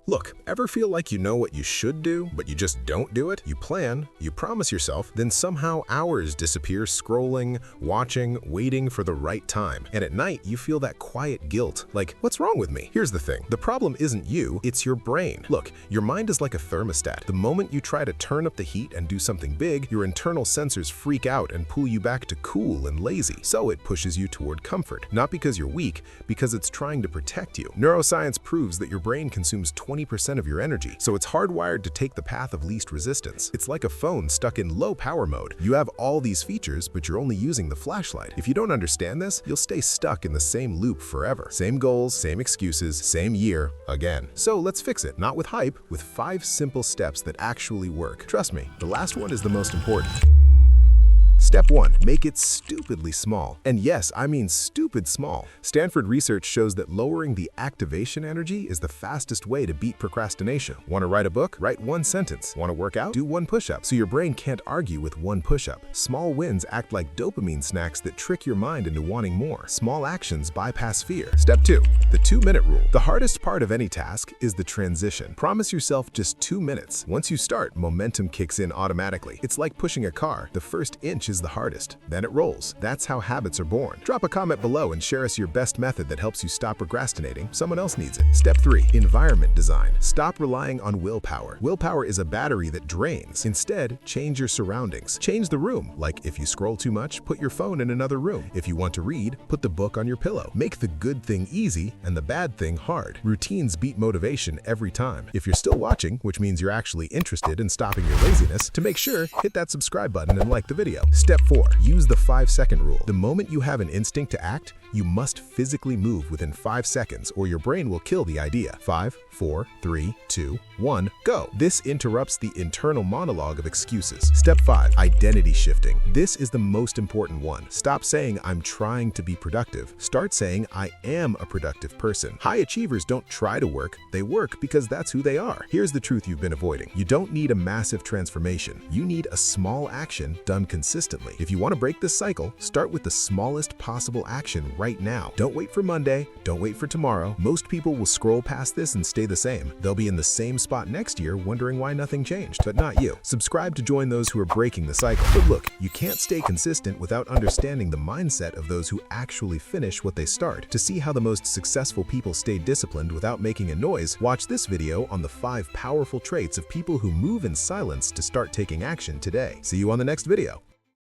Look, ever feel like you know what you should do, but you just don't do it? You plan, you promise yourself, then somehow hours disappear scrolling, watching, waiting for the right time. And at night, you feel that quiet guilt, like, what's wrong with me? Here's the thing, the problem isn't you, it's your brain. Look, your mind is like a thermostat. The moment you try to turn up the heat and do something big, your internal sensors freak out and pull you back to cool and lazy. So it pushes you toward comfort, not because you're weak, because it's trying to protect you. Neuroscience proves that your brain consumes 20% of your energy, so it's hardwired to take the path of least resistance. It's like a phone stuck in low power mode. You have all these features, but you're only using the flashlight. If you don't understand this, you'll stay stuck in the same loop forever. Same goals, same excuses, same year, again. So let's fix it, not with hype, with 5 simple steps that actually work. Trust me, the last one is the most important. Step 1. Make it stupidly small. And yes, I mean stupid small. Stanford research shows that lowering the activation energy is the fastest way to beat procrastination. Want to write a book? Write 1 sentence. Want to work out? Do 1 push-up. So your brain can't argue with 1 push-up. Small wins act like dopamine snacks that trick your mind into wanting more. Small actions bypass fear. Step 2. The 2-minute rule. The hardest part of any task is the transition. Promise yourself just 2 minutes. Once you start, momentum kicks in automatically. It's like pushing a car. The first inch is the hardest, then it rolls. That's how habits are born. Drop a comment below and share us your best method that helps you stop procrastinating. Someone else needs it. Step 3. Environment design. Stop relying on willpower. Willpower is a battery that drains. Instead, change your surroundings. Change the room. Like if you scroll too much, put your phone in another room. If you want to read, put the book on your pillow. Make the good thing easy and the bad thing hard. Routines beat motivation every time. If you're still watching, which means you're actually interested in stopping your laziness, to make sure, hit that subscribe button and like the video. Step 4. Use the 5-second rule. The moment you have an instinct to act, you must physically move within 5 seconds or your brain will kill the idea. 5, 4, 3, 2, 1, go. This interrupts the internal monologue of excuses. Step 5. Identity shifting. This is the most important one. Stop saying, I'm trying to be productive. Start saying, I am a productive person. High achievers don't try to work, they work because that's who they are. Here's the truth you've been avoiding. You don't need a massive transformation. You need a small action done consistently. If you want to break this cycle, start with the smallest possible action right now. Don't wait for Monday. Don't wait for tomorrow. Most people will scroll past this and stay the same. They'll be in the same spot next year wondering why nothing changed, but not you. Subscribe to join those who are breaking the cycle. But look, you can't stay consistent without understanding the mindset of those who actually finish what they start. To see how the most successful people stay disciplined without making a noise, watch this video on the 5 powerful traits of people who move in silence to start taking action today. See you on the next video.